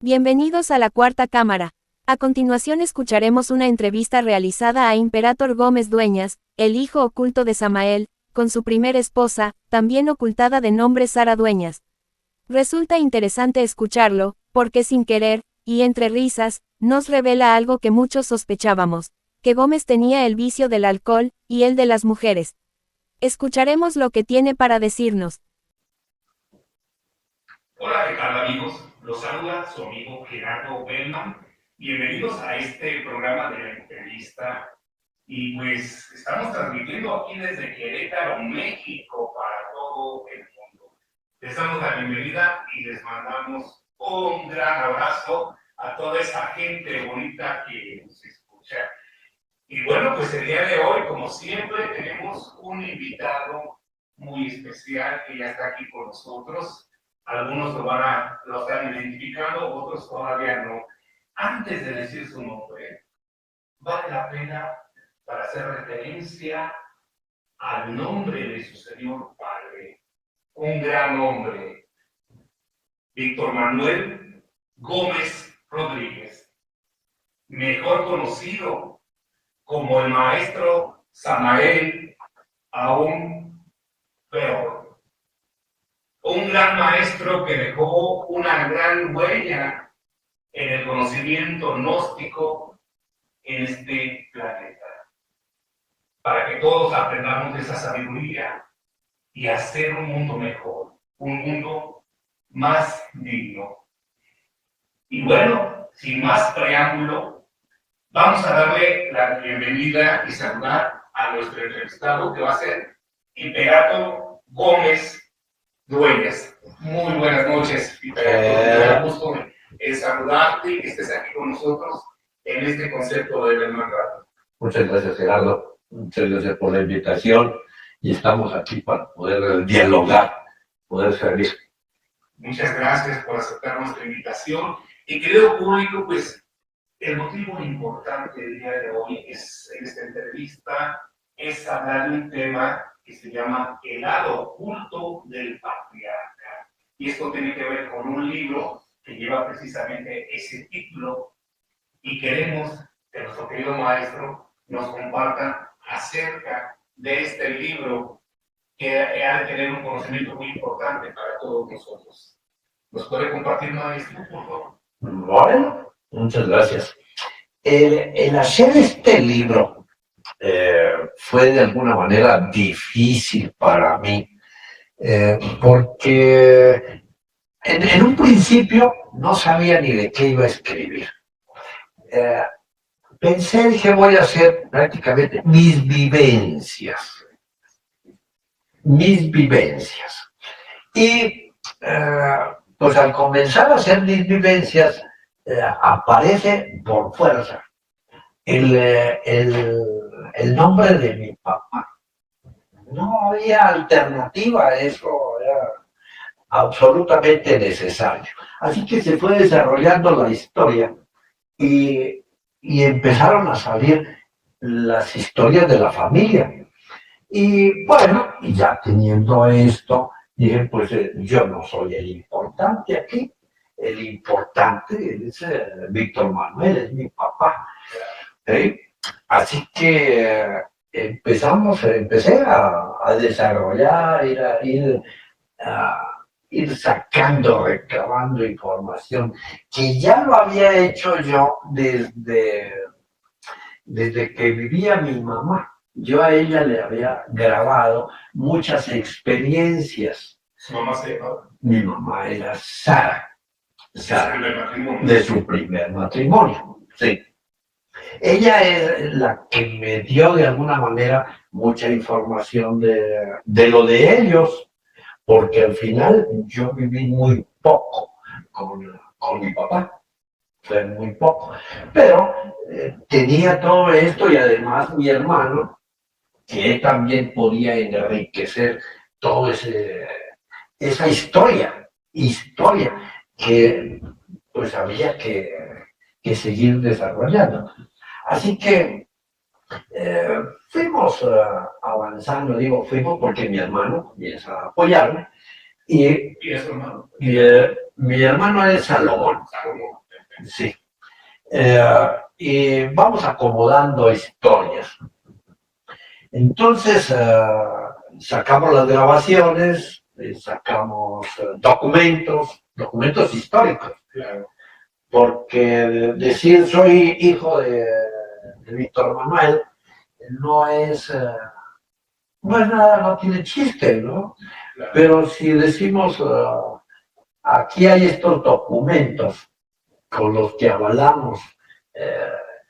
Bienvenidos a la Cuarta Cámara. A continuación escucharemos una entrevista realizada a Imperator Gómez Dueñas, el hijo oculto de Samael, con su primera esposa, también ocultada de nombre Sara Dueñas. Resulta interesante escucharlo, porque sin querer, y entre risas, nos revela algo que muchos sospechábamos, que Gómez tenía el vicio del alcohol, y el de las mujeres. Escucharemos lo que tiene para decirnos. Hola, ¿qué tal amigos? Los saluda su amigo Gerardo Bellman. Bienvenidos a este programa de la entrevista. Y pues estamos transmitiendo aquí desde Querétaro, México, para todo el mundo. Les damos la bienvenida y les mandamos un gran abrazo a toda esa gente bonita que nos escucha. Y bueno, pues el día de hoy, como siempre, tenemos un invitado muy especial que ya está aquí con nosotros. Algunos lo están identificando, otros todavía no. Antes de decir su nombre, vale la pena para hacer referencia al nombre de su señor padre, un gran hombre, Víctor Manuel Gómez Rodríguez, mejor conocido como el maestro Samael, aún peor. Un gran maestro que dejó una gran huella en el conocimiento gnóstico en este planeta, para que todos aprendamos de esa sabiduría y hacer un mundo mejor, un mundo más digno. Y bueno, sin más preámbulo, vamos a darle la bienvenida y saludar a nuestro entrevistado, que va a ser Imperator Gómez Dueñas. Muy buenas noches, Imperator. Me da gusto saludarte y que estés aquí con nosotros en este concepto de hermandad. Muchas gracias, Gerardo. Muchas gracias por la invitación y estamos aquí para poder dialogar, poder servir. Muchas gracias por aceptar nuestra invitación. Y querido público, pues el motivo importante del día de hoy en esta entrevista es hablar de un tema que se llama El lado oculto del patriarca. Y esto tiene que ver con un libro que lleva precisamente ese título y queremos que nuestro querido maestro nos comparta acerca de este libro que ha de tener un conocimiento muy importante para todos nosotros. ¿Nos puede compartir, maestro, por favor? Bueno, muchas gracias. El hacer este libro fue de alguna manera difícil para mí, porque en un principio no sabía ni de qué iba a escribir. Dije, voy a hacer prácticamente mis vivencias. Y pues al comenzar a hacer mis vivencias, aparece por fuerza el nombre de mi papá. No había alternativa a eso, era absolutamente necesario. Así que se fue desarrollando la historia y empezaron a salir las historias de la familia. Y bueno, ya teniendo esto, dije, pues yo no soy el importante aquí, el importante es Víctor Manuel, es mi papá. Así que empecé a desarrollar, a ir sacando, recabando información, que ya lo había hecho yo desde que vivía mi mamá. Yo a ella le había grabado muchas experiencias. ¿Su mamá se llamaba? Mi mamá era Sara, de su primer matrimonio, sí. Ella es la que me dio de alguna manera mucha información de lo de ellos, porque al final yo viví muy poco con mi papá, fue muy poco, pero tenía todo esto y además mi hermano, que él también podía enriquecer toda esa historia que pues había que seguir desarrollando. Así que fuimos avanzando, fuimos porque mi hermano comienza a apoyarme Y, ¿Y es tu hermano? mi hermano es Salomón. Salomón. Sí. Y vamos acomodando historias. Entonces, sacamos las grabaciones, sacamos documentos históricos. Claro. Porque decir soy hijo de Víctor Manuel no es, no es nada, no tiene chiste, ¿no? Claro. Pero si decimos aquí hay estos documentos con los que avalamos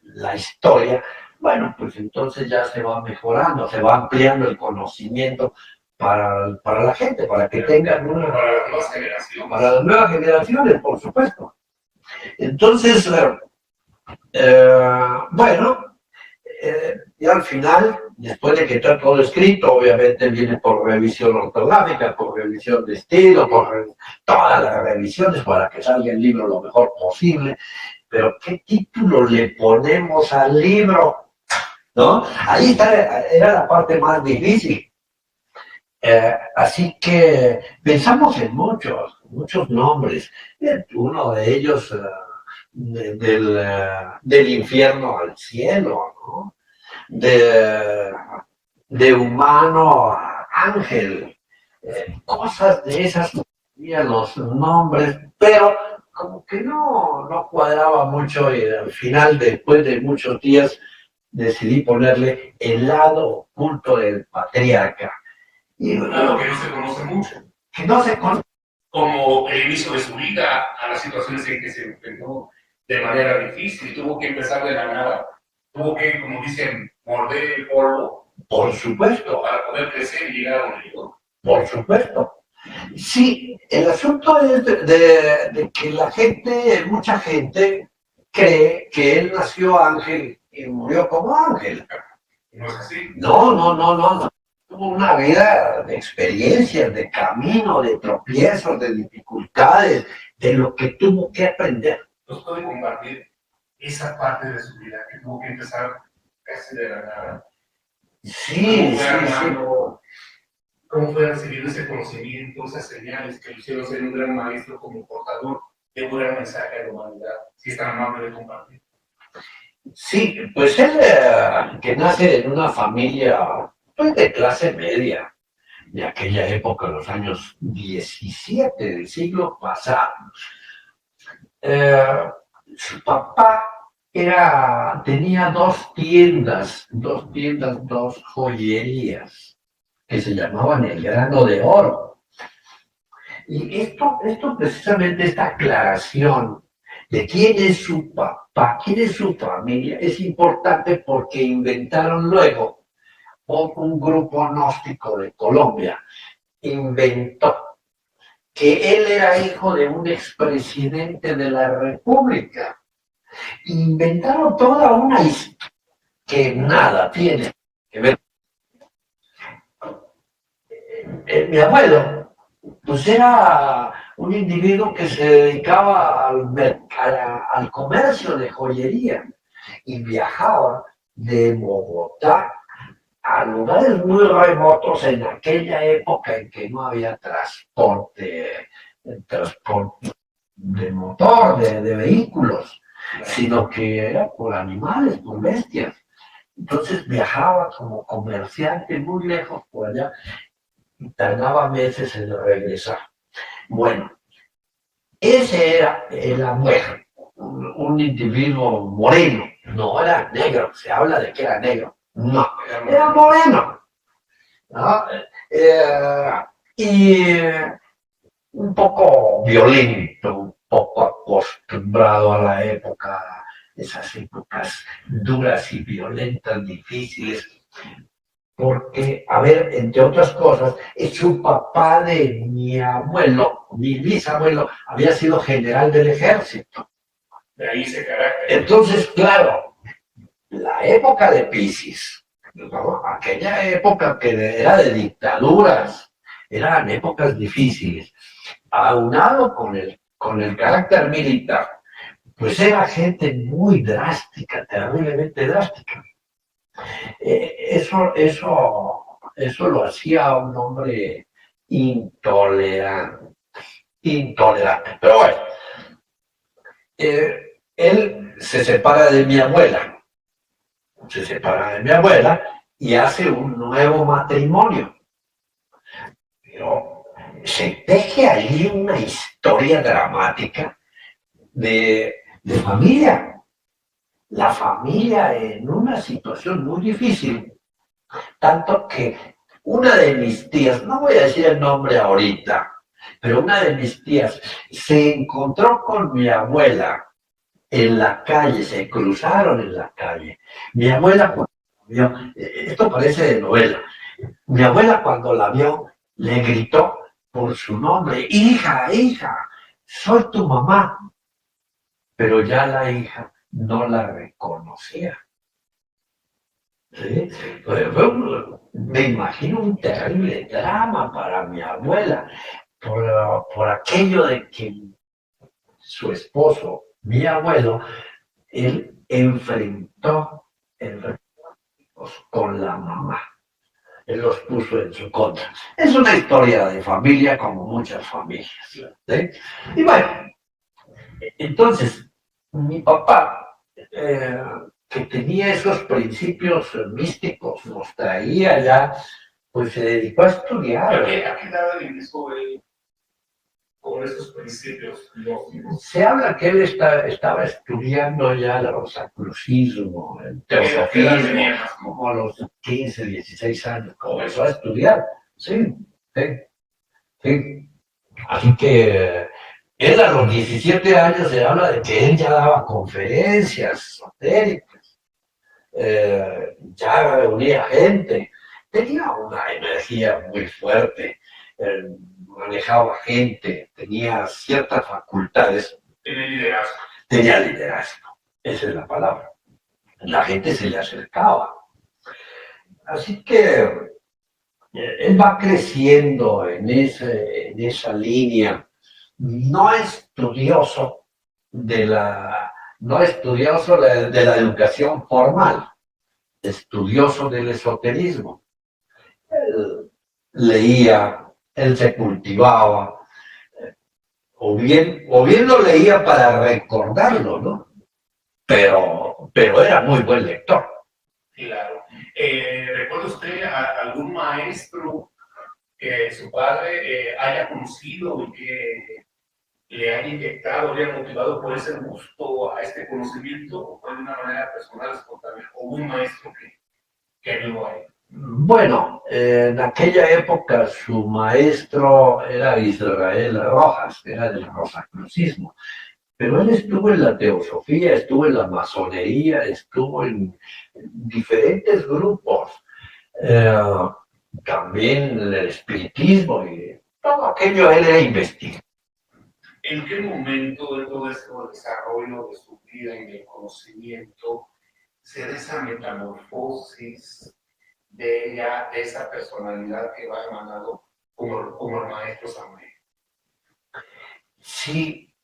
la historia, bueno, pues entonces ya se va mejorando, se va ampliando el conocimiento para la gente, para que tengan una... Para las nuevas generaciones. Para las nuevas generaciones, por supuesto. Entonces, bueno, y al final, después de que está todo escrito, obviamente viene por revisión ortográfica, por revisión de estilo, todas las revisiones para que salga el libro lo mejor posible. Pero ¿qué título le ponemos al libro? ¿No? Ahí era la parte más difícil. Así que pensamos en muchos nombres. Uno de ellos del infierno al cielo, ¿no? De humano a ángel, cosas de esas, los nombres, pero como que no cuadraba mucho y al final, después de muchos días, decidí ponerle el lado oculto del patriarca. Y, algo que no se conoce mucho. Que no se conoce. Como el inicio de su vida, a las situaciones en que se enfrentó de manera difícil, tuvo que empezar de la nada, tuvo que, como dicen, morder el polvo. Por supuesto. Para poder crecer y llegar a donde llegó. Por supuesto. Sí, el asunto es de que mucha gente cree que él nació ángel y murió como ángel. ¿No es así? No. Tuvo una vida de experiencias, de camino, de tropiezos, de dificultades, de lo que tuvo que aprender. ¿Nos puede compartir esa parte de su vida que tuvo que empezar casi de la nada? Sí. ¿Cómo fue recibiendo ese conocimiento, esas señales que lo hicieron ser un gran maestro como portador de un gran mensaje a la humanidad? Si es tan amable de compartir. Sí, pues él que nace en una familia pues, de clase media, de aquella época, los años 17 del siglo pasado. Su papá tenía dos joyerías que se llamaban El Grano de Oro. Y esto precisamente, esta aclaración de quién es su papá, quién es su familia, es importante porque inventaron luego, un grupo gnóstico de Colombia inventó que él era hijo de un expresidente de la República. Inventaron toda una historia que nada tiene que ver. Mi abuelo, pues era un individuo que se dedicaba al comercio de joyería y viajaba de Bogotá a lugares muy remotos en aquella época en que no había transporte de motor, de vehículos, sino que era por animales, por bestias. Entonces viajaba como comerciante muy lejos por allá y tardaba meses en regresar. Bueno, ese era el abuelo, un individuo moreno, no era negro, se habla de que era negro. No, era moreno, ¿no? Y un poco violento, un poco acostumbrado a la época, esas épocas duras y violentas, difíciles, porque, a ver, entre otras cosas, su papá de mi abuelo, mi bisabuelo, había sido general del ejército. De ahí ese carácter. Entonces, claro, la época de Piscis, ¿no? Aquella época que era de dictaduras, eran épocas difíciles, aunado con el carácter militar, pues era gente muy drástica, terriblemente drástica. Eso lo hacía un hombre intolerante, intolerante. Pero bueno, él se separa de mi abuela, y hace un nuevo matrimonio. Pero se teje allí una historia dramática de familia. La familia en una situación muy difícil, tanto que una de mis tías, no voy a decir el nombre ahorita, pero una de mis tías se encontró con mi abuela en la calle, se cruzaron en la calle. Mi abuela, cuando vio, esto parece de novela, mi abuela cuando la vio le gritó por su nombre, hija, hija, soy tu mamá. Pero ya la hija no la reconocía. ¿Sí? Me imagino un terrible drama para mi abuela por aquello de que su esposo, mi abuelo, él enfrentó el con la mamá. Él los puso en su contra. Es una historia de familia como muchas familias. ¿Sí? Y bueno, entonces, mi papá, que tenía esos principios místicos, los traía ya, pues se dedicó a estudiar. ¿A qué edad empezó él con esos principios lógicos? Se habla que él estaba estudiando ya el rosacrucismo, el teosofismo, como a los 15, 16 años, comenzó a estudiar. Sí, sí, sí. Así que él a los 17 años se habla de que él ya daba conferencias esotéricas, ya reunía gente, tenía una energía muy fuerte, manejaba gente, tenía ciertas facultades. Tenía liderazgo, esa es la palabra. La gente se le acercaba. Así que él va creciendo en esa línea. No estudioso de la educación formal, estudioso del esoterismo. Él leía, él se cultivaba, o bien lo leía para recordarlo, ¿no? Pero era muy buen lector. Claro. ¿Recuerda usted a algún maestro que su padre haya conocido y que le haya inyectado, le haya motivado por ese gusto a este conocimiento, o fue de una manera personal, espontánea, o un maestro que ayudó a él? Bueno, en aquella época su maestro era Israel Rojas, era del rosacrucismo, pero él estuvo en la teosofía, estuvo en la masonería, estuvo en diferentes grupos, también en el espiritismo y todo aquello él era investigado. ¿En qué momento de todo este desarrollo de su vida en el conocimiento se da esa metamorfosis de ella, de esa personalidad que va emanando como el maestro Samael? Sí,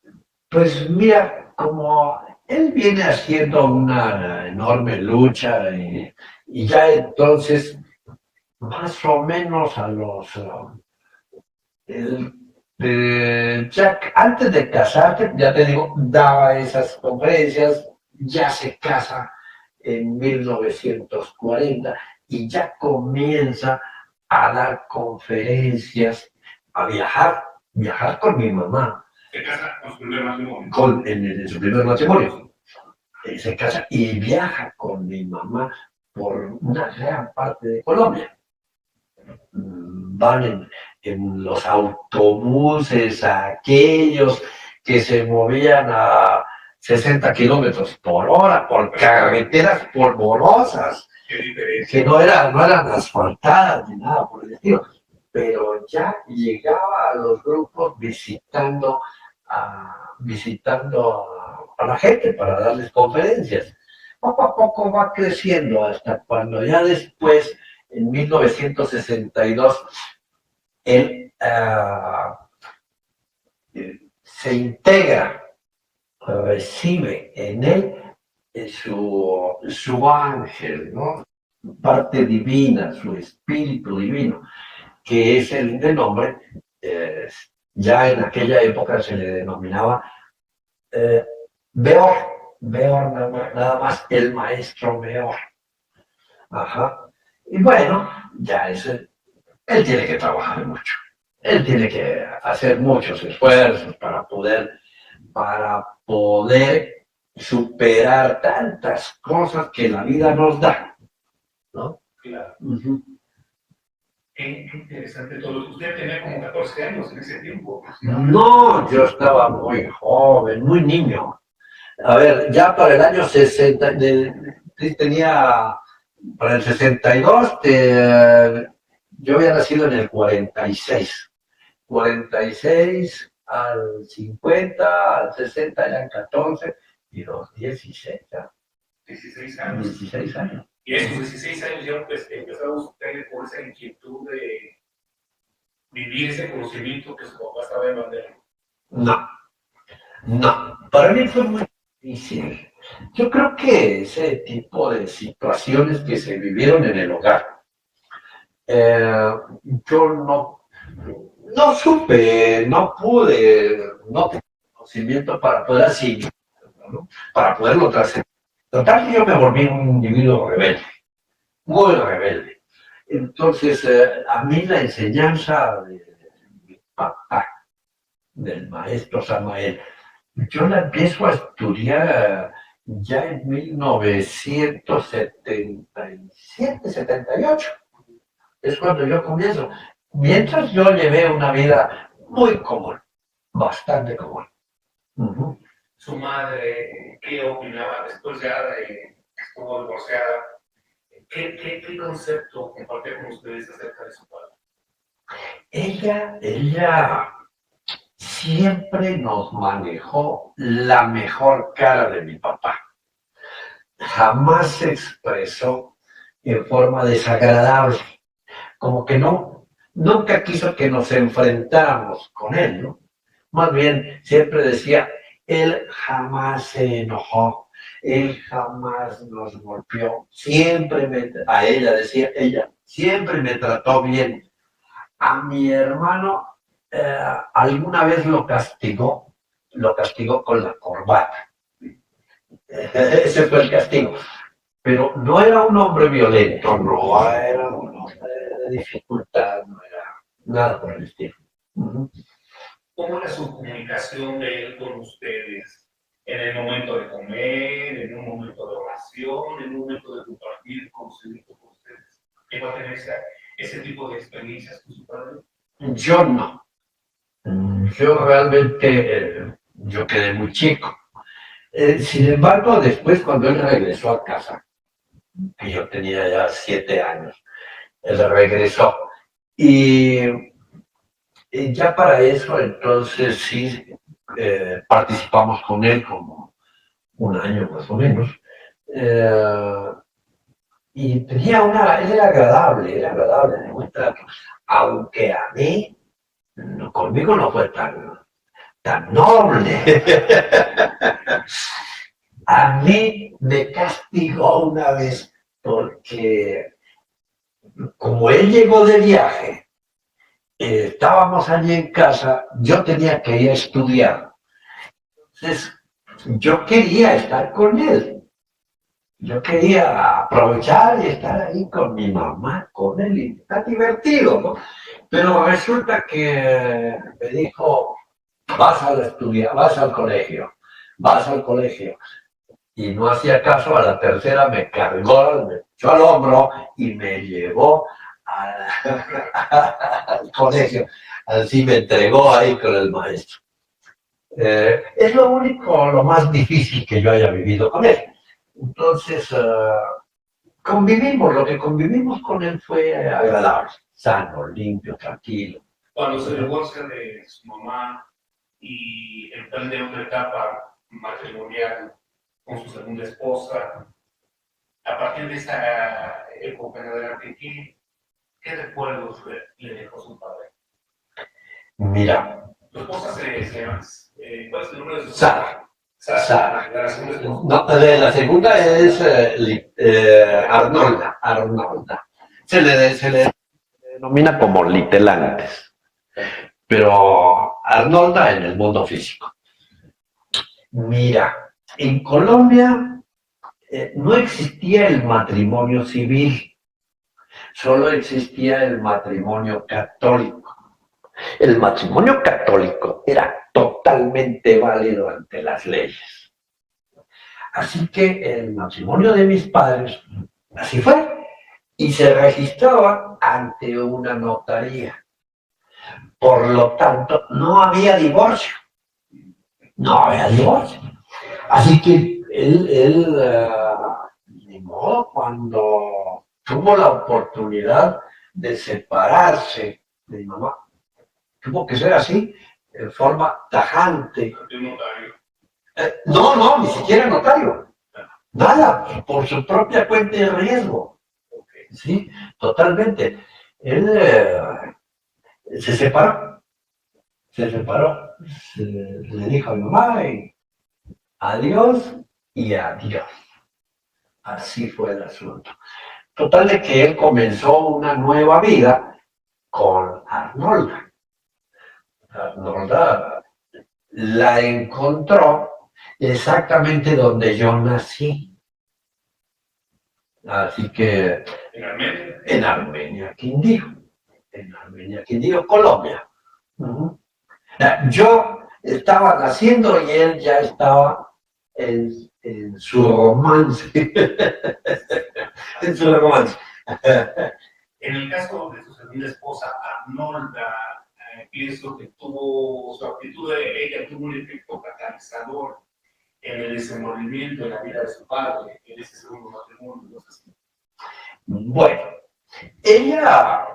pues mira, como él viene haciendo una enorme lucha y ya entonces, más o menos a los... ya antes de casarte, ya te digo, daba esas conferencias, ya se casa en 1940 y ya comienza a dar conferencias, a viajar con mi mamá. Se casa con su primer matrimonio. En su primer matrimonio. Se casa y viaja con mi mamá por una gran parte de Colombia. Van en los autobuses aquellos que se movían a 60 kilómetros por hora, por carreteras polvorosas, que no eran asfaltadas ni nada por el estilo, pero ya llegaba a los grupos visitando a la gente para darles conferencias. Poco a poco va creciendo hasta cuando ya después, en 1962, él se integra, recibe en él su ángel, ¿no? Parte divina, su espíritu divino, que es el nombre, ya en aquella época se le denominaba Beor, Beor nada más, el maestro Beor. Ajá. Y bueno, ya él tiene que trabajar mucho. Él tiene que hacer muchos esfuerzos para poder superar tantas cosas que la vida nos da, ¿no? Claro. Uh-huh. Qué interesante todo. Usted tenía como 14 años en ese tiempo. No, yo estaba muy joven, muy niño. A ver, ya para el año 60, tenía, para el 62, yo había nacido en el 46. 46 al 50, al 60 eran 14 y los 16 ya. 16 años. 16 años. Y a esos 16 años ya pues, empezaba usted por esa inquietud de vivir ese conocimiento que su papá estaba demandando. No, para mí fue muy difícil. Yo creo que ese tipo de situaciones que se vivieron en el hogar, yo no supe, no pude, no tenía conocimiento para poder así, ¿no? Para poderlo trascender. Total que yo me volví un individuo rebelde, muy rebelde. Entonces, a mí la enseñanza de mi papá, del maestro Samael, yo la empiezo a estudiar ya en 1977, 78. Es cuando yo comienzo. Mientras yo llevé una vida muy común, bastante común. Uh-huh. Su madre, ¿qué opinaba después ya de que estuvo divorciada? ¿Qué concepto compartía con ustedes acerca de su padre? Ella siempre nos manejó la mejor cara de mi papá. Jamás se expresó en forma desagradable. Como que nunca quiso que nos enfrentáramos con él, ¿no? Más bien, siempre decía, él jamás se enojó, él jamás nos golpeó, a ella decía, ella siempre me trató bien. A mi hermano alguna vez lo castigó con la corbata. Ese fue el castigo. Pero no era un hombre violento, no era un hombre de dificultad, no era nada por el estilo. Uh-huh. ¿Cómo era su comunicación de él con ustedes? En el momento de comer, en un momento de oración, en un momento de compartir conocimiento con ustedes. ¿Llegó a tener ese tipo de experiencias con su padre? Yo no. Yo realmente, yo quedé muy chico. Sin embargo, después cuando él regresó a casa, que yo tenía ya 7 años, él regresó. Y ya para eso, entonces sí, participamos con él como un año más o menos. Y él era agradable de buen trato. Aunque a mí, conmigo no fue tan noble. A mí me castigó una vez porque como él llegó de viaje, estábamos allí en casa, yo tenía que ir a estudiar. Entonces, yo quería estar con él. Yo quería aprovechar y estar ahí con mi mamá, con él, y está divertido, ¿no? Pero resulta que me dijo, vas al colegio. Y no hacía caso, a la tercera me cargó, me echó al hombro y me llevó al colegio. Así me entregó ahí con el maestro. Es lo más difícil que yo haya vivido con él. Entonces, lo que convivimos con él fue agradable, sano, limpio, tranquilo. Cuando se divorcia de su mamá y emprende otra etapa matrimonial con su segunda esposa, a partir de esa época en adelante, ¿qué recuerdos le dejó su padre? Mira. ¿Tu esposa se llama? ¿Cuál es el nombre de su Sara. Sara. ¿La segunda esposa? No, la segunda es Arnolda. Se le denomina como litelantes, pero Arnolda en el mundo físico. Mira, en Colombia no existía el matrimonio civil, solo existía el matrimonio católico. El matrimonio católico era totalmente válido ante las leyes. Así que el matrimonio de mis padres, así fue, y se registraba ante una notaría. Por lo tanto, no había divorcio. No había divorcio. Así que él ni modo, cuando tuvo la oportunidad de separarse de mi mamá, tuvo que ser así, en forma tajante. No, ni siquiera notario. Nada, por su propia cuenta de riesgo. Sí, totalmente. Él se separó, le dijo a mi mamá y adiós y adiós. Así fue el asunto. Total de que él comenzó una nueva vida con Arnolda. Arnolda la encontró exactamente donde yo nací. Así que en Armenia, Quindío. En Armenia, Quindío, Colombia. Uh-huh. Yo estaba naciendo y él ya estaba en su romance. En su romance. En el caso de su segunda esposa, Arnolda, pienso que su actitud de ella tuvo un efecto catalizador en el desenvolvimiento de la vida de su padre, en ese segundo matrimonio, ¿no es así? Bueno, ella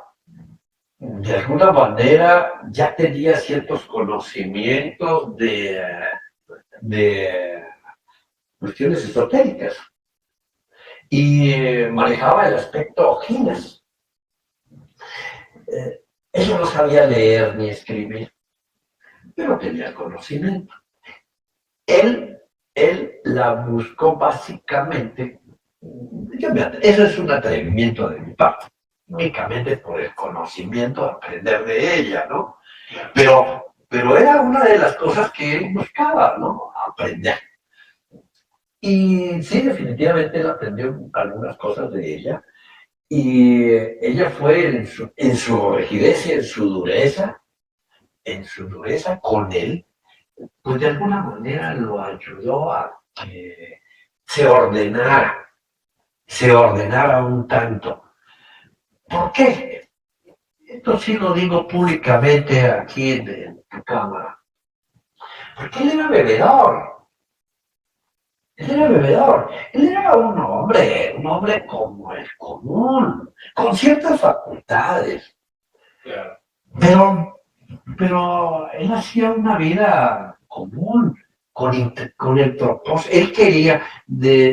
de alguna manera ya tenía ciertos conocimientos de cuestiones esotéricas y manejaba el aspecto Ginas. Ella no sabía leer ni escribir, pero tenía conocimiento. Él la buscó básicamente, eso es un atrevimiento de mi parte, únicamente por el conocimiento, aprender de ella, ¿no? Pero era una de las cosas que él buscaba, ¿no? Aprender. Y sí, definitivamente él aprendió algunas cosas de ella. Y ella fue en su rigidez y en su dureza con él, pues de alguna manera lo ayudó a que se ordenara un tanto. ¿Por qué? Esto sí lo digo públicamente aquí en tu cámara. Porque él era bebedor. Él era un hombre como el común, con ciertas facultades. Claro. Pero él hacía una vida común, con el propósito. Él quería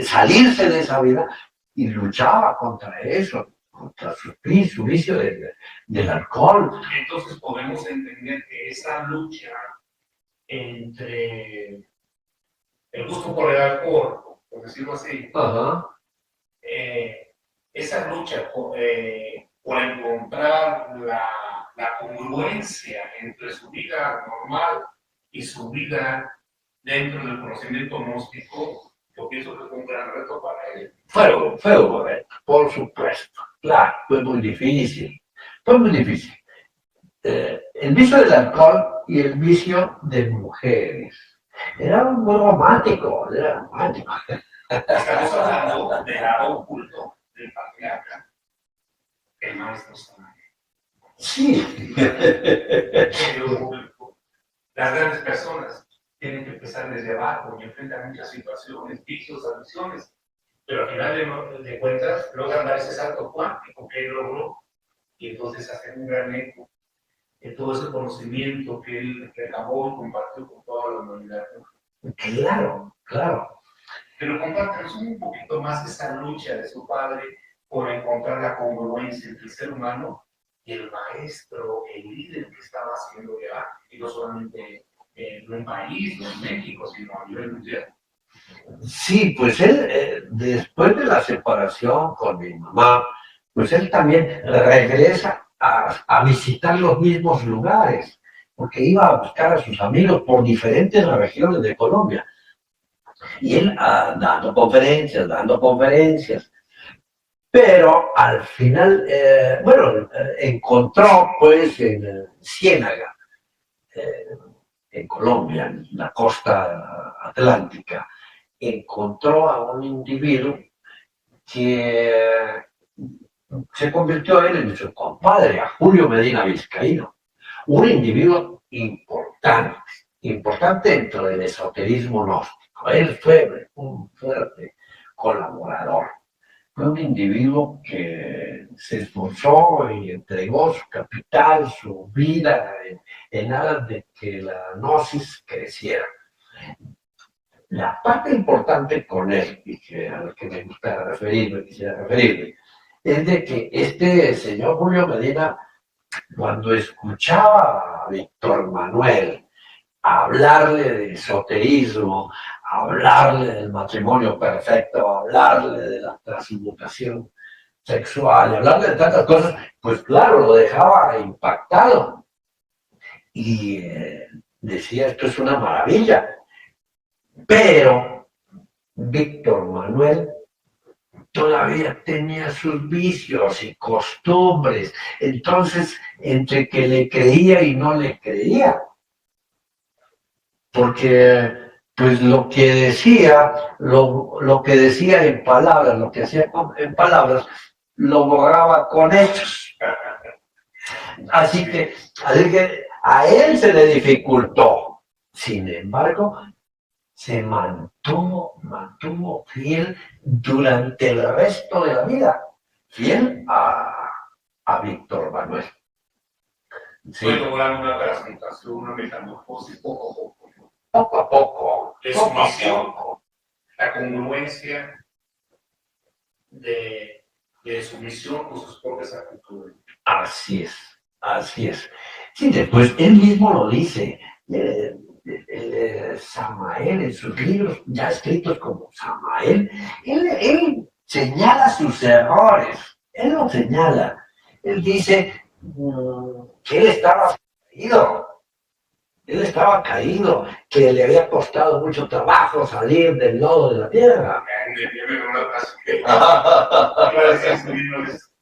salirse de esa vida y luchaba contra eso, contra su vicio del alcohol. Entonces podemos entender que esa lucha entre el gusto por el alcohol, por decirlo así, esa lucha por encontrar la congruencia entre su vida normal y su vida dentro del conocimiento gnóstico, yo pienso que fue un gran reto para él. Fue un reto, por supuesto. Claro, fue muy difícil. El vicio del alcohol y el vicio de mujeres. Era muy romántico, Estamos hablando del lado oculto del patriarca, el maestro Samael. Sí. Las grandes personas tienen que empezar desde abajo y enfrentan muchas situaciones, vicios, adicciones, pero al final de cuentas logran dar ese salto cuántico que él logró y entonces hacen un gran eco de todo ese conocimiento que él recabó y compartió con toda la humanidad. Claro. Pero compártanos un poquito más esa lucha de su padre por encontrar la congruencia entre el ser humano y el maestro, el líder que estaba haciendo ya, y no solamente en un país, no en México, sino a nivel mundial. Sí, pues él, después de la separación con mi mamá, pues él también regresa a visitar los mismos lugares, porque iba a buscar a sus amigos por diferentes regiones de Colombia. Y él dando conferencias. Pero al final, encontró pues en Ciénaga, en Colombia, en la costa atlántica, encontró a un individuo que se convirtió él en su compadre, a Julio Medina Vizcaíno, un individuo importante dentro del esoterismo gnóstico. Él fue un fuerte colaborador. Fue un individuo que se esforzó y entregó su capital, su vida, en aras de que la gnosis creciera. La parte importante con él, y a lo que me gusta quisiera referirme, es de que este señor Julio Medina, cuando escuchaba a Víctor Manuel hablarle de esoterismo, hablarle del matrimonio perfecto, hablarle de la transmutación sexual, hablarle de tantas cosas, pues claro, lo dejaba impactado. Y decía, esto es una maravilla. Pero Víctor Manuel todavía tenía sus vicios y costumbres. Entonces, entre que le creía y no le creía, porque pues lo que decía, lo que decía en palabras, lo que hacía en palabras, lo borraba con hechos. Así que a él se le dificultó. Sin embargo, se mantuvo fiel durante el resto de la vida, fiel a Víctor Manuel. Sí. Fue lograr una transmutación, una metamorfosis poco a poco. Poco a poco. De sumisión, la congruencia de sumisión con sus propias actitudes. Así es. Sí, después él mismo lo dice. Samael, en sus libros ya escritos como Samael, él señala sus errores. Él lo señala. Él dice que él estaba caído, que le había costado mucho trabajo salir del lodo de la tierra.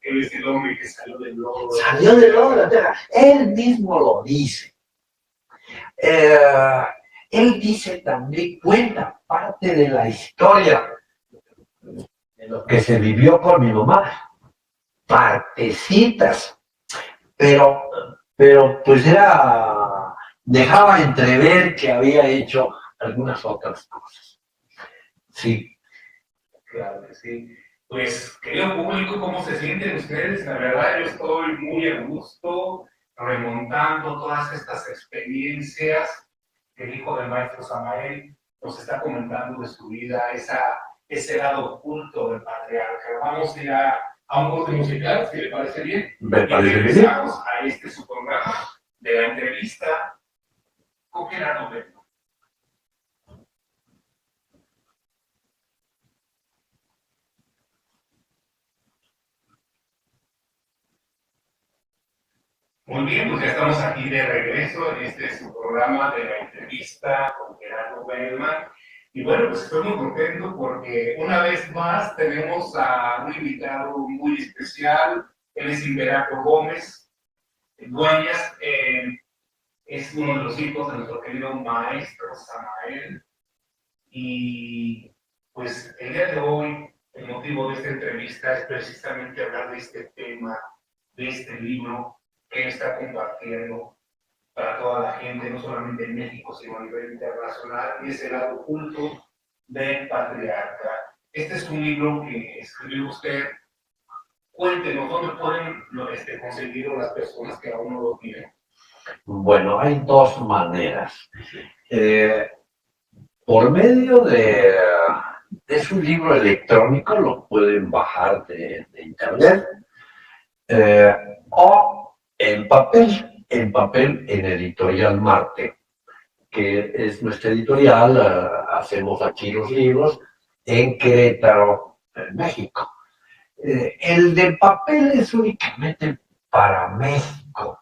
Él es el hombre que salió del lodo. Salió del lodo de la tierra. Él mismo lo dice. Él dice también, cuenta parte de la historia de lo que se vivió con mi mamá, partecitas, pero pues dejaba entrever que había hecho algunas otras cosas. Sí. Claro que sí. Pues, querido público, ¿cómo se sienten ustedes? La verdad, yo estoy muy a gusto remontando todas estas experiencias que el hijo del maestro Samael nos está comentando de su vida, ese lado oculto del patriarca. Vamos a ir a un corte musical, si le parece bien. Me parece bien. Regresamos a su programa de la entrevista con Gerardo Bellman. Muy bien, pues ya estamos aquí de regreso en su programa de la entrevista con Gerardo Bellman. Y bueno, pues estoy muy contento porque una vez más tenemos a un invitado muy especial. Él es Imperator Gómez Dueñas, es uno de los hijos de nuestro querido maestro Samael. Y pues el día de hoy, el motivo de esta entrevista es precisamente hablar de este tema, de este libro que él está compartiendo para toda la gente, no solamente en México, sino a nivel internacional, y es el lado oculto del patriarca. Este es un libro que escribió usted. Cuéntenos, ¿dónde pueden conseguirlo las personas que aún no lo tienen? Bueno, hay dos maneras. Por medio de su libro electrónico, lo pueden bajar de internet, o en papel en Editorial Marte, que es nuestra editorial. Hacemos aquí los libros en Querétaro, en México. El de papel es únicamente para México.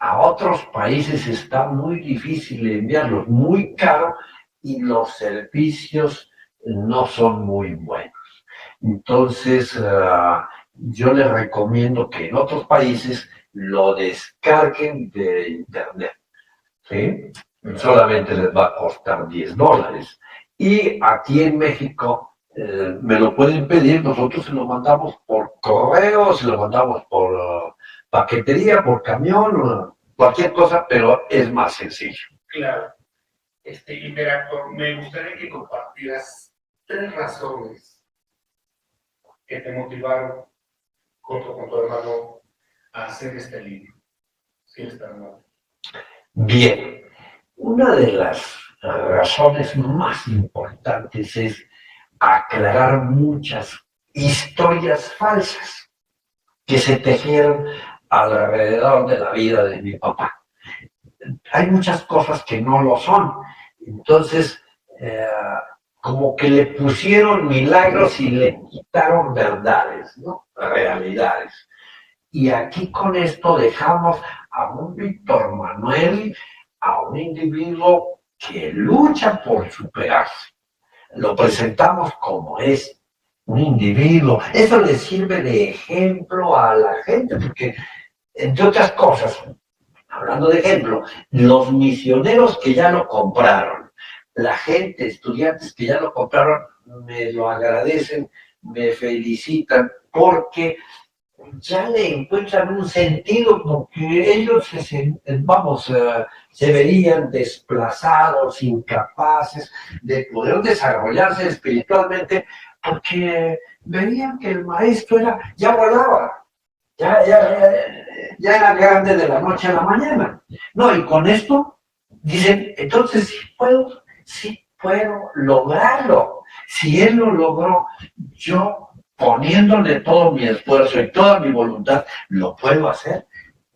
A otros países está muy difícil enviarlos, muy caro y los servicios no son muy buenos. Entonces, yo les recomiendo que en otros países lo descarguen de internet, ¿sí? Solamente les va a costar $10. Y aquí en México me lo pueden pedir, nosotros se lo mandamos por correo, se lo mandamos por paquetería, por camión, cualquier cosa, pero es más sencillo. Claro. Imperator, me gustaría que compartieras 3 razones que te motivaron junto con tu hermano a hacer este libro. Si eres tan amable. Bien, una de las razones más importantes es aclarar muchas historias falsas que se tejieron alrededor de la vida de mi papá. Hay muchas cosas que no lo son. Entonces, como que le pusieron milagros y le quitaron verdades, ¿no? Realidades. Y aquí con esto dejamos a un Víctor Manuel, a un individuo que lucha por superarse. Lo presentamos como es, un individuo. Eso le sirve de ejemplo a la gente, porque, entre otras cosas, hablando de ejemplo, los misioneros que ya lo compraron, la gente, estudiantes que ya lo compraron, me lo agradecen, me felicitan, porque ya le encuentran un sentido, porque ellos se verían desplazados, incapaces de poder desarrollarse espiritualmente, porque veían que el maestro ya volaba, ya era grande de la noche a la mañana. No, y con esto dicen, entonces sí puedo lograrlo. Si él lo logró, yo poniéndole todo mi esfuerzo y toda mi voluntad, ¿lo puedo hacer?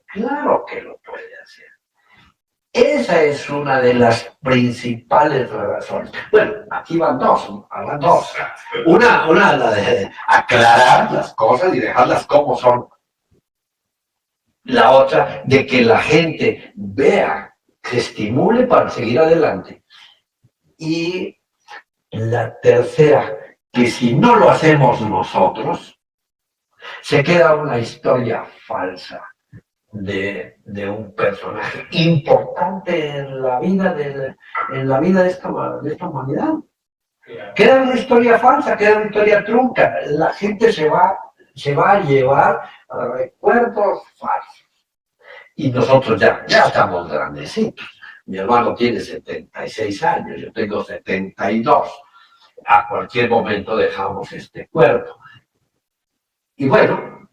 Claro que lo puede hacer. Esa es una de las principales razones. Bueno, aquí van dos. Una la de aclarar las cosas y dejarlas como son. La otra, de que la gente vea, se estimule para seguir adelante. Y la tercera, que si no lo hacemos nosotros, se queda una historia falsa de un personaje importante en la vida de esta humanidad. Queda una historia falsa, queda una historia trunca. La gente se va a llevar recuerdos falsos. Y nosotros ya estamos grandecitos. Mi hermano tiene 76 años, yo tengo 72. A cualquier momento dejamos este cuerpo. Y bueno,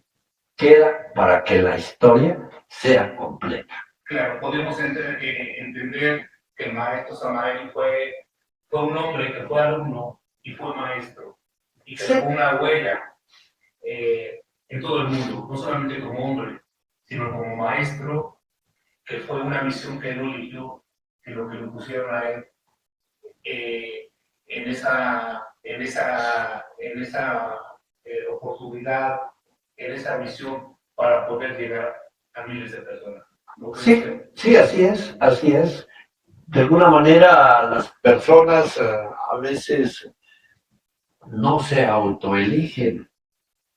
queda para que la historia sea completa. Claro, podemos entender que el maestro Samael fue un hombre que fue alumno y fue maestro, y que dejó una huella en todo el mundo, no solamente como hombre, sino como maestro, que fue una misión que él no eligió, sino que lo pusieron a él en esa oportunidad, en esa misión para poder llegar a miles de personas. Sí, así es. De alguna manera las personas a veces no se autoeligen,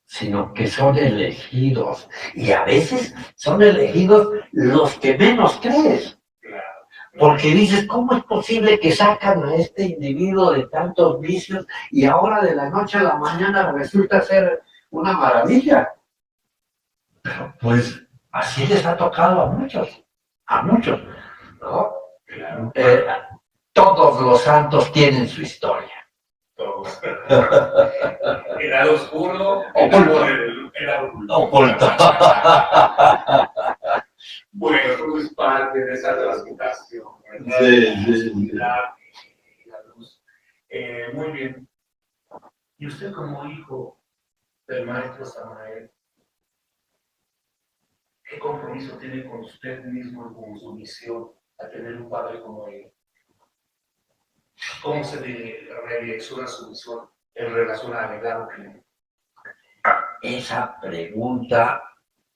sino que son elegidos. Y a veces son elegidos los que menos crees. Porque dices, ¿cómo es posible que sacan a este individuo de tantos vicios y ahora de la noche a la mañana resulta ser una maravilla? Pero pues así les ha tocado a muchos, ¿no? Claro. Todos los santos tienen su historia. Todos. El lado oscuro, el lado oculto. Bueno, tú es parte de esa transmutación. Sí. La luz. Muy bien. Y usted como hijo del maestro Samael, ¿qué compromiso tiene con usted mismo y con su misión a tener un padre como él? ¿Cómo se redirecciona su misión en relación al legado que... Esa pregunta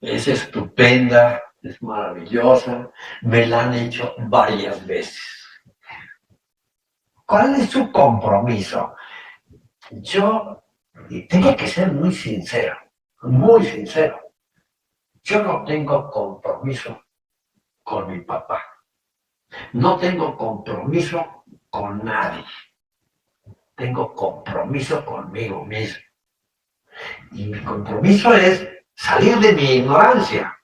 es estupenda, es maravillosa, me la han hecho varias veces. ¿Cuál es su compromiso? Yo tengo que ser muy sincero, muy sincero. Yo no tengo compromiso con mi papá. No tengo compromiso con nadie. Tengo compromiso conmigo mismo. Y mi compromiso es salir de mi ignorancia,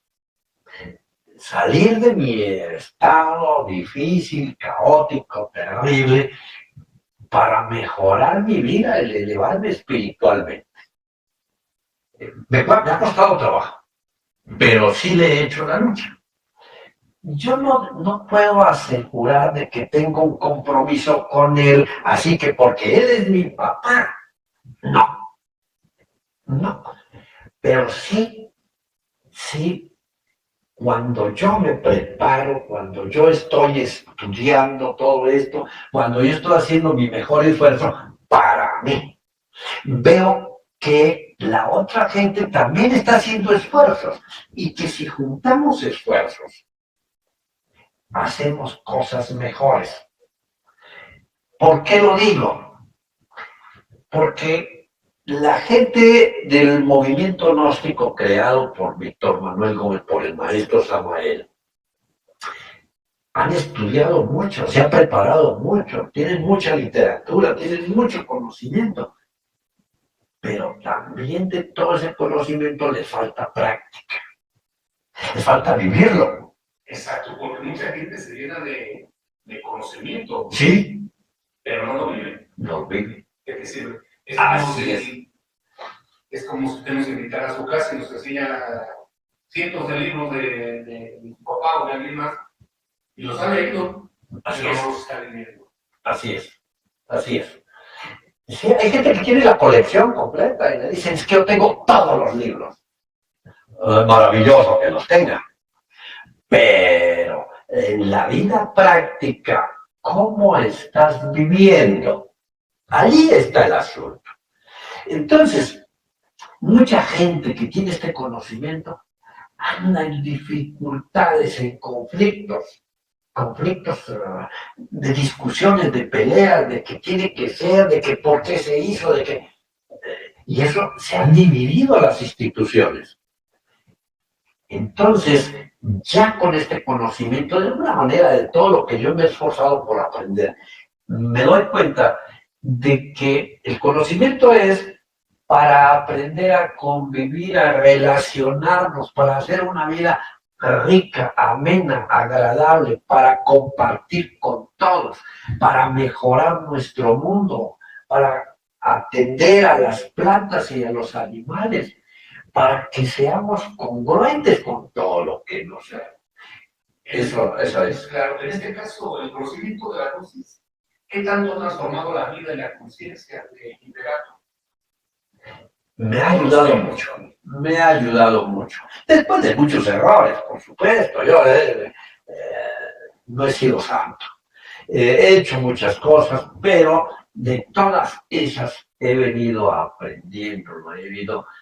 salir de mi estado difícil, caótico, terrible, para mejorar mi vida y elevarme espiritualmente. Me ha costado trabajo, pero sí le he hecho la lucha. Yo no puedo asegurar de que tengo un compromiso con él, así que porque él es mi papá. No. Pero sí, cuando yo me preparo, cuando yo estoy estudiando todo esto, cuando yo estoy haciendo mi mejor esfuerzo para mí, veo que la otra gente también está haciendo esfuerzos y que si juntamos esfuerzos, hacemos cosas mejores. ¿Por qué lo digo? Porque la gente del movimiento gnóstico creado por Víctor Manuel Gómez, por el maestro Samael, han estudiado mucho, se han preparado mucho, tienen mucha literatura, tienen mucho conocimiento, pero también de todo ese conocimiento les falta práctica, les falta vivirlo. Exacto, porque mucha gente se llena de conocimiento. Sí. Pero no lo vive. No lo vive. ¿Qué te sirve? Es como si usted nos invitara a su casa y nos enseña cientos de libros de su papá o de alguien más y los ha leído, Así pero es. no los está viviendo. Así es. Sí, hay gente que tiene la colección completa y le dicen, es que yo tengo todos los libros. Maravilloso que los tenga. Pero en la vida práctica, ¿cómo estás viviendo? Ahí está el asunto. Entonces, mucha gente que tiene este conocimiento anda en dificultades, en conflictos de discusiones, de peleas, de que tiene que ser, de que por qué se hizo, de que... Y eso se han dividido las instituciones. Entonces, ya con este conocimiento, de alguna manera, de todo lo que yo me he esforzado por aprender, me doy cuenta de que el conocimiento es para aprender a convivir, a relacionarnos, para hacer una vida rica, amena, agradable, para compartir con todos, para mejorar nuestro mundo, para atender a las plantas y a los animales, para que seamos congruentes con todo lo que nos da. Eso es. Claro, en este caso, el conocimiento de la gnosis, ¿qué tanto ha transformado la vida y la conciencia de Imperator? Me ha ayudado mucho. Después de muchos errores, por supuesto. Yo no he sido santo. He hecho muchas cosas, pero de todas esas he venido aprendiendo,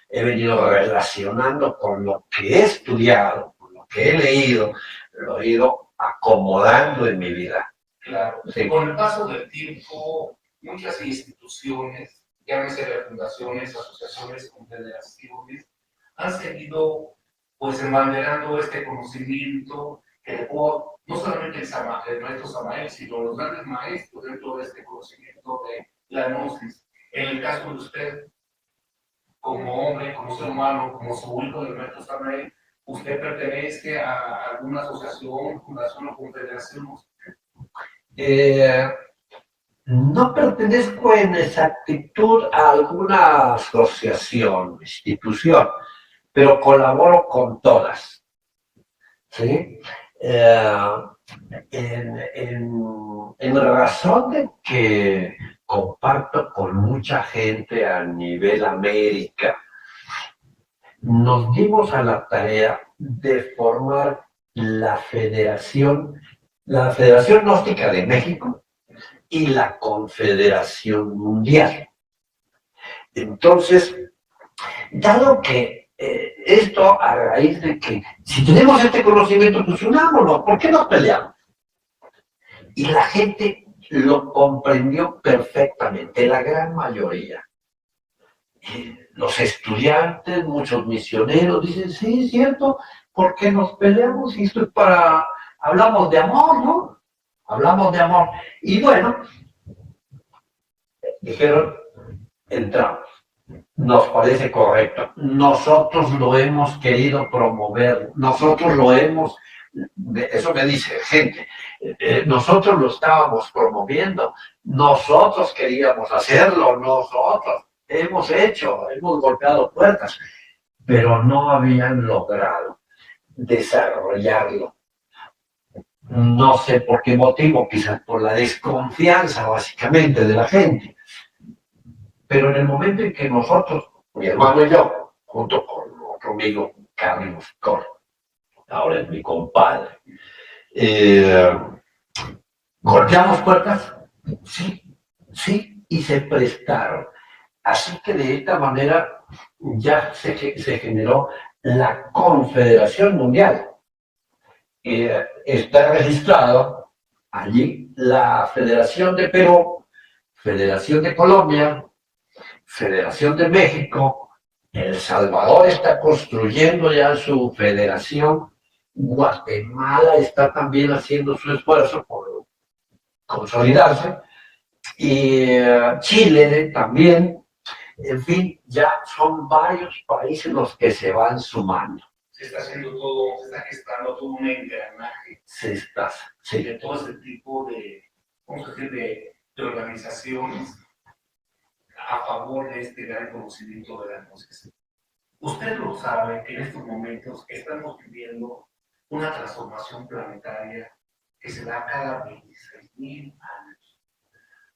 he venido relacionando con lo que he estudiado, con lo que he leído, lo he ido acomodando en mi vida. Claro, sí. Con el paso del tiempo, muchas instituciones, llámese fundaciones, asociaciones, confederaciones, han seguido pues embanderando este conocimiento que dejó no solamente el maestro Samael, sino los grandes maestros dentro de este conocimiento de la gnosis. En el caso de usted, como hombre, como ser humano, como su hijo del maestro Samael, ¿usted pertenece a alguna asociación, fundación o confederación? No pertenezco en exactitud a alguna asociación, institución, pero colaboro con todas. ¿Sí? En razón de que comparto con mucha gente a nivel América, nos dimos a la tarea de formar la Federación Gnóstica de México y la Confederación Mundial. Entonces, dado que Esto a raíz de que si tenemos este conocimiento, pues unámonos, ¿por qué nos peleamos? Y la gente lo comprendió perfectamente, la gran mayoría. Los estudiantes, muchos misioneros dicen, sí, es cierto, ¿por qué nos peleamos? Y esto es para, hablamos de amor, ¿no? Hablamos de amor. Y bueno, dijeron, entramos. Nos parece correcto. Nosotros lo hemos querido promover, nosotros lo hemos, eso me dice gente, nosotros lo estábamos promoviendo, nosotros queríamos hacerlo, nosotros hemos golpeado puertas, pero no habían logrado desarrollarlo. No sé por qué motivo, quizás por la desconfianza básicamente de la gente. Pero en el momento en que nosotros, mi hermano y yo, junto con otro amigo, Carlos Cor, ahora es mi compadre, golpeamos puertas, sí, y se prestaron. Así que de esta manera ya se generó la Confederación Mundial. Está registrado allí la Federación de Perú, Federación de Colombia, Federación de México, El Salvador está construyendo ya su federación, Guatemala está también haciendo su esfuerzo por consolidarse, y Chile también, en fin, ya son varios países los que se van sumando. Se está haciendo todo, se está gestando todo un engranaje de todo ese tipo de, vamos a decir, de organizaciones a favor de este gran conocimiento de la conciencia. Usted lo sabe que en estos momentos estamos viviendo una transformación planetaria que se da cada 26.000 años,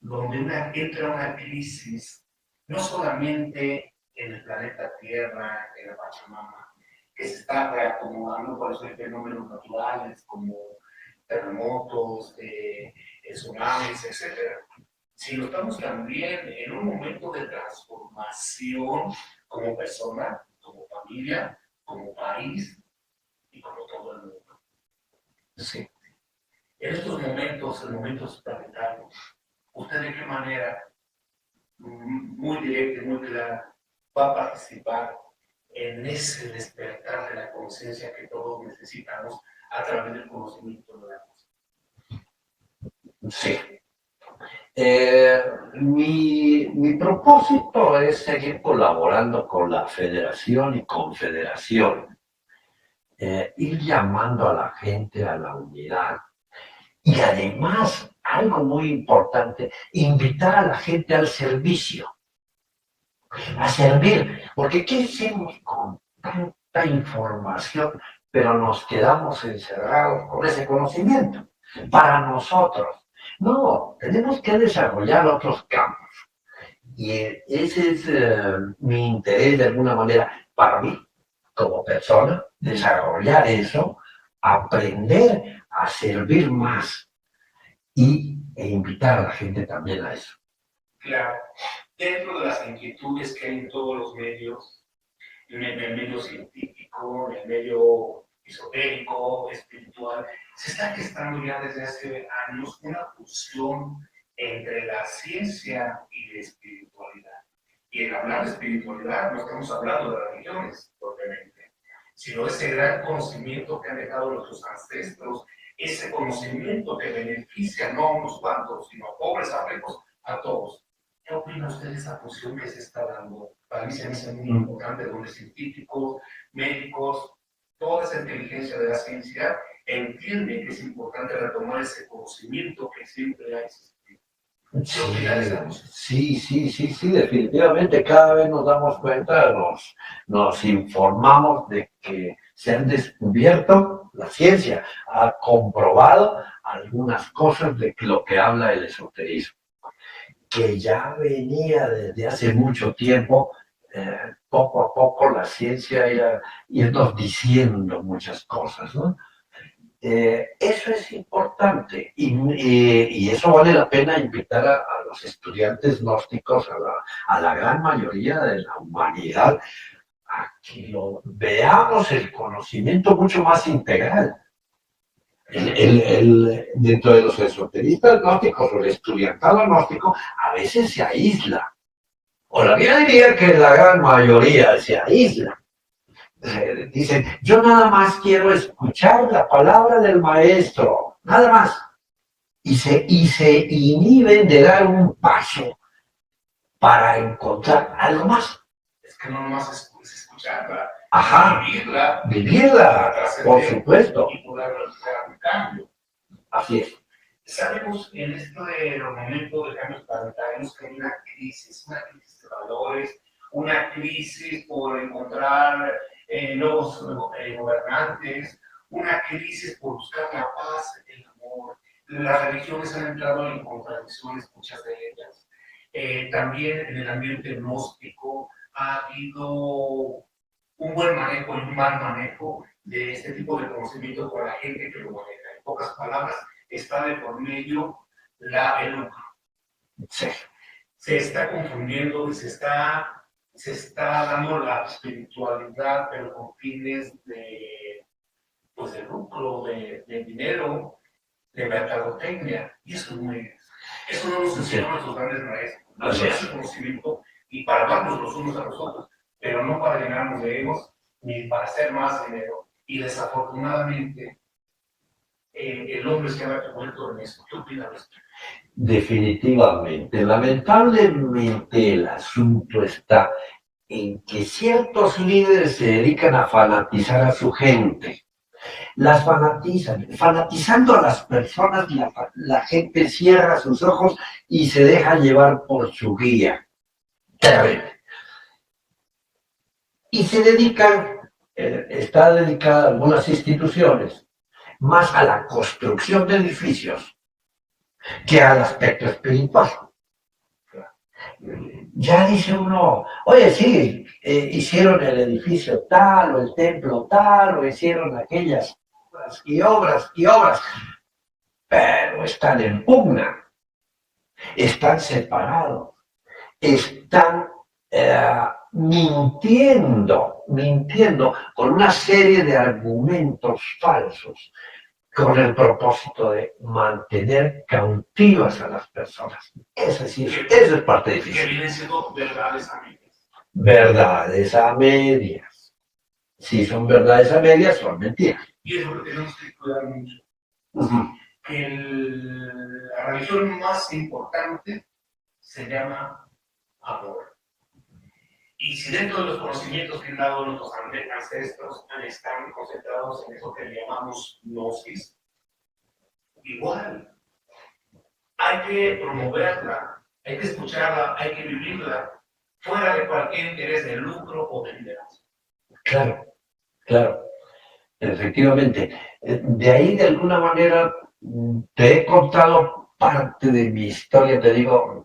donde entra una crisis, no solamente en el planeta Tierra, en la Pachamama, que se está reacomodando, por eso hay fenómenos naturales como terremotos, tsunamis, etc. Sino estamos también en un momento de transformación como persona, como familia, como país y como todo el mundo. Sí. En estos momentos planetarios, ¿usted de qué manera, muy directa y muy clara, va a participar en ese despertar de la conciencia que todos necesitamos a través del conocimiento de la conciencia? Sí. Mi propósito es seguir colaborando con la Federación y Confederación, ir llamando a la gente a la unidad y además, algo muy importante, invitar a la gente al servicio, a servir, porque ¿qué hacemos con tanta información, pero nos quedamos encerrados con ese conocimiento? Para nosotros. No, tenemos que desarrollar otros campos. Y ese es mi interés de alguna manera para mí, como persona, desarrollar eso, aprender a servir más e invitar a la gente también a eso. Claro, dentro de las inquietudes que hay en todos los medios, en el medio científico, en el medio esotérico, espiritual, se está gestando ya desde hace años una fusión entre la ciencia y la espiritualidad. Y en hablar de espiritualidad no estamos hablando de religiones, propiamente, sino ese gran conocimiento que han dejado nuestros ancestros, ese conocimiento que beneficia no a unos cuantos, sino a pobres, a ricos, a todos. ¿Qué opina usted de esa fusión que se está dando? Para mí se me hace muy importante, donde científicos, médicos, toda esa inteligencia de la ciencia entiende que es importante retomar ese conocimiento que siempre ha existido. Sí, definitivamente cada vez nos damos cuenta, nos informamos de que se han descubierto, la ciencia ha comprobado algunas cosas de lo que habla el esoterismo, que ya venía desde hace mucho tiempo, poco a poco la ciencia irnos diciendo muchas cosas, ¿no? Eso es importante y eso vale la pena invitar a los estudiantes gnósticos, a la gran mayoría de la humanidad, a que lo veamos el conocimiento mucho más integral. Dentro de los esoteristas gnósticos o el estudiantado gnóstico, a veces se aísla. O la yo diría que la gran mayoría se aísla. Dicen, yo nada más quiero escuchar la palabra del maestro, nada más. Y se inhiben de dar un paso para encontrar algo más. Es que no nomás es escucharla, Ajá, vivirla, por supuesto. Y poder realizar un cambio. Así es. Sabemos en esto de los momentos de cambios planetarios que hay una crisis de valores, una crisis por encontrar nuevos gobernantes, una crisis por buscar la paz, el amor. Las religiones han entrado en contradicciones, muchas de ellas. También en el ambiente gnóstico ha habido un buen manejo y un mal manejo de este tipo de conocimiento por la gente que lo maneja. En pocas palabras, está de por medio el lucro. Sí. Se está confundiendo y se está dando la espiritualidad, pero con fines de lucro, de dinero, de mercadotecnia. Y eso no nos enseñan nuestros grandes maestros. Nos dan ese conocimiento y para darnos los unos a los otros, pero no para llenarnos de egos ni para hacer más dinero. Y desafortunadamente, el hombre se ha vuelto en eso. ¿Qué opinas de esto? Definitivamente. Lamentablemente el asunto está en que ciertos líderes se dedican a fanatizar a su gente. Las fanatizan. Fanatizando a las personas, la gente cierra sus ojos y se deja llevar por su guía. Terrible. Y se dedican, está dedicada a algunas instituciones, más a la construcción de edificios que al aspecto espiritual. Ya dice uno, oye, sí, hicieron el edificio tal, o el templo tal, o hicieron aquellas y obras, pero están en pugna, están separados, están mintiendo con una serie de argumentos falsos, con el propósito de mantener cautivas a las personas. Eso es parte difícil. Que vienen siendo verdades a medias. Verdades a medias. Si son verdades a medias, son mentiras. Y es lo que tenemos que cuidar mucho. Que la religión más importante se llama amor. Y si dentro de los conocimientos que han dado nuestros ancestros están concentrados en eso que le llamamos gnosis, igual, hay que promoverla, hay que escucharla, hay que vivirla, fuera de cualquier interés de lucro o de liderazgo. Claro, efectivamente. De ahí, de alguna manera, te he contado parte de mi historia, te digo,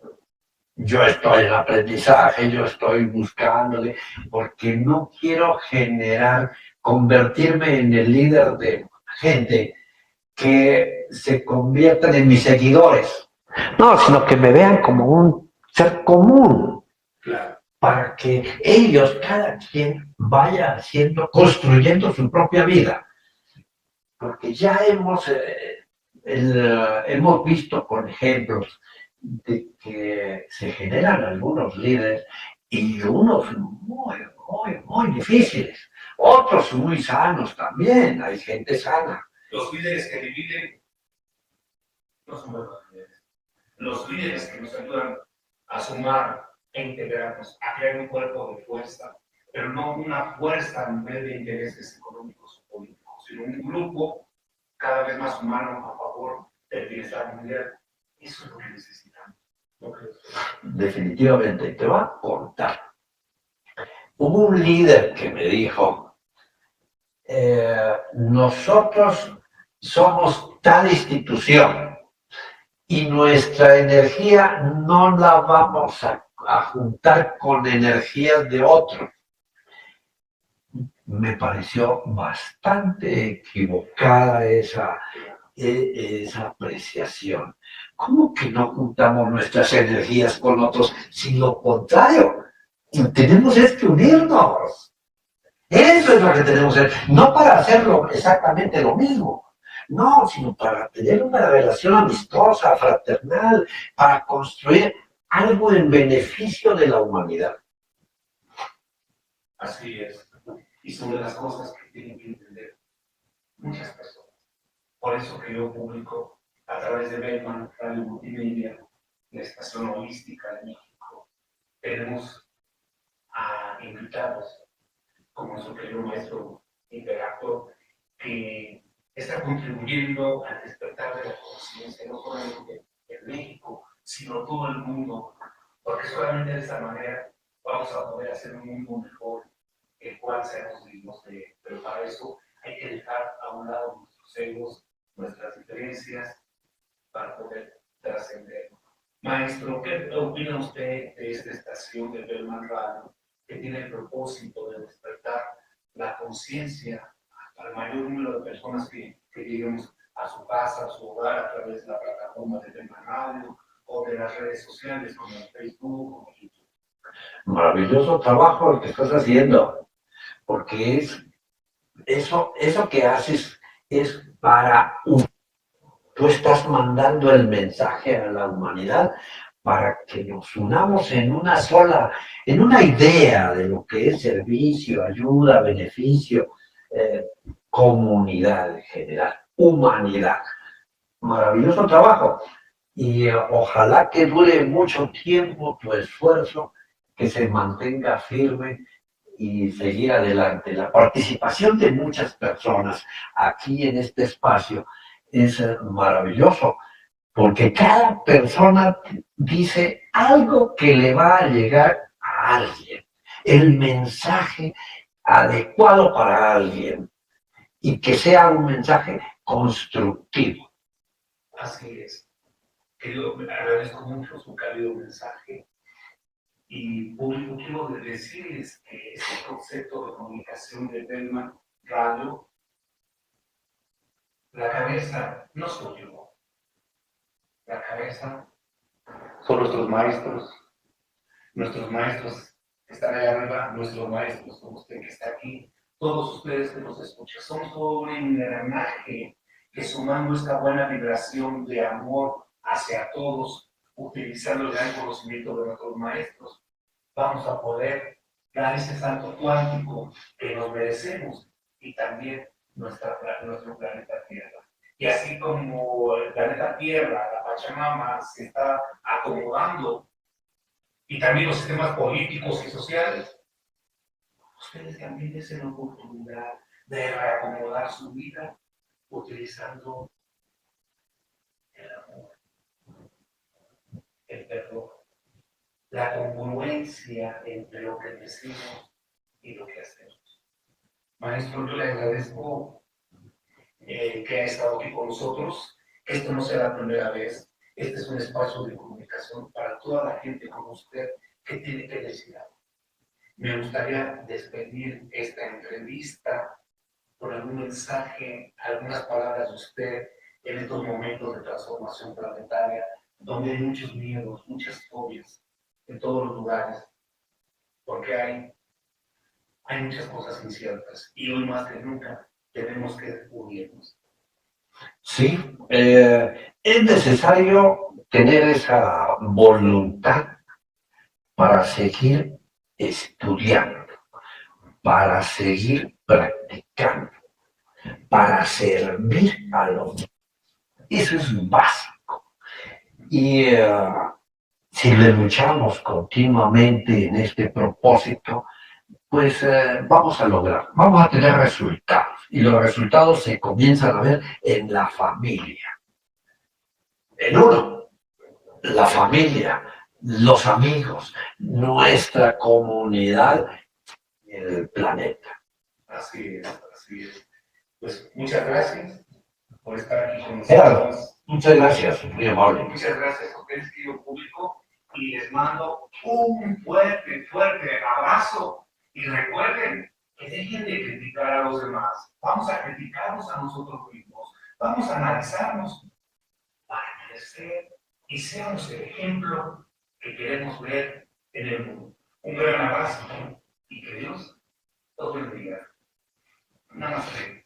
yo estoy en aprendizaje, yo estoy buscándole, porque no quiero convertirme en el líder de gente que se conviertan en mis seguidores. No, sino que me vean como un ser común. Claro. Para que ellos, cada quien, vaya construyendo su propia vida. Porque ya hemos visto con ejemplos de que se generan algunos líderes y unos muy difíciles, otros muy sanos también, hay gente sana. Los líderes que dividen no son buenos líderes. Los líderes que nos ayudan a sumar e integrarnos, a crear un cuerpo de fuerza, pero no una fuerza a nivel de intereses económicos o políticos, sino un grupo cada vez más humano a favor del bienestar mundial. Eso es lo que necesitamos. ¿No crees? Definitivamente, te voy a contar. Hubo un líder que me dijo, nosotros somos tal institución y nuestra energía no la vamos a juntar con energías de otros. Me pareció bastante equivocada esa apreciación. ¿Cómo que no juntamos nuestras energías con otros? Sin lo contrario, tenemos que unirnos. Eso es lo que tenemos que hacer, no para hacerlo exactamente lo mismo, no, sino para tener una relación amistosa, fraternal, para construir algo en beneficio de la humanidad. Así es. Y sobre las cosas que tienen que entender muchas personas. Por eso que yo publico a través de Bellman, Radio Multimedia, la estación holística de México. Tenemos a invitados como nuestro querido maestro Imperator, que está contribuyendo al despertar de la conciencia, no solamente en México, sino todo el mundo, porque solamente de esta manera vamos a poder hacer un mundo mejor, el cual seamos dignos de. Pero para eso hay que dejar a un lado nuestros egos, nuestras diferencias, para poder trascender. Maestro, ¿qué opina usted de esta estación de Bellman Radio que tiene el propósito de despertar la conciencia al mayor número de personas que lleguen a su casa, a su hogar, a través de la plataforma de Bellman Radio o de las redes sociales como Facebook o YouTube? Maravilloso trabajo el que estás haciendo, porque es eso que haces es para tú estás mandando el mensaje a la humanidad para que nos unamos en una sola, en una idea de lo que es servicio, ayuda, beneficio, comunidad en general, humanidad. Maravilloso trabajo. Y ojalá que dure mucho tiempo tu esfuerzo, que se mantenga firme y seguir adelante. La participación de muchas personas aquí en este espacio es maravilloso, porque cada persona dice algo que le va a llegar a alguien, el mensaje adecuado para alguien y que sea un mensaje constructivo. Así es. Querido, agradezco mucho su cálido mensaje y público quiero decirles que este concepto de comunicación de Bellman Radio, la cabeza no soy yo, la cabeza son nuestros maestros que están allá arriba, nuestros maestros como usted que está aquí, todos ustedes que nos escuchan, somos todo un engranaje que sumando esta buena vibración de amor hacia todos, utilizando el gran conocimiento de nuestros maestros, vamos a poder dar ese salto cuántico que nos merecemos y también nuestro planeta Tierra. Y así como el planeta Tierra, la Pachamama, se está acomodando y también los sistemas políticos y sociales, ustedes también tienen la oportunidad de reacomodar su vida utilizando el amor, el perdón, la congruencia entre lo que decimos y lo que hacemos. Maestro, yo le agradezco que ha estado aquí con nosotros. Esto no será la primera vez. Este es un espacio de comunicación para toda la gente como usted que tiene que decir algo. Me gustaría despedir esta entrevista con algún mensaje, algunas palabras de usted en estos momentos de transformación planetaria, donde hay muchos miedos, muchas fobias en todos los lugares, porque hay muchas cosas inciertas y hoy más que nunca tenemos que unirnos. Sí, es necesario tener esa voluntad para seguir estudiando, para seguir practicando, para servir a los demás. Eso es básico. Y si le luchamos continuamente en este propósito, pues vamos a lograr, vamos a tener resultados. Y los resultados se comienzan a ver en la familia. En uno, la familia, los amigos, nuestra comunidad, el planeta. Así es, así es. Pues muchas gracias por estar aquí con nosotros. Muchas gracias, muy amable. Muchas gracias a ustedes, querido público, y les mando un fuerte, fuerte abrazo. Y recuerden que dejen de criticar a los demás. Vamos a criticarnos a nosotros mismos. Vamos a analizarnos para crecer y seamos el ejemplo que queremos ver en el mundo. Un gran abrazo y que Dios todo el día. Namaste.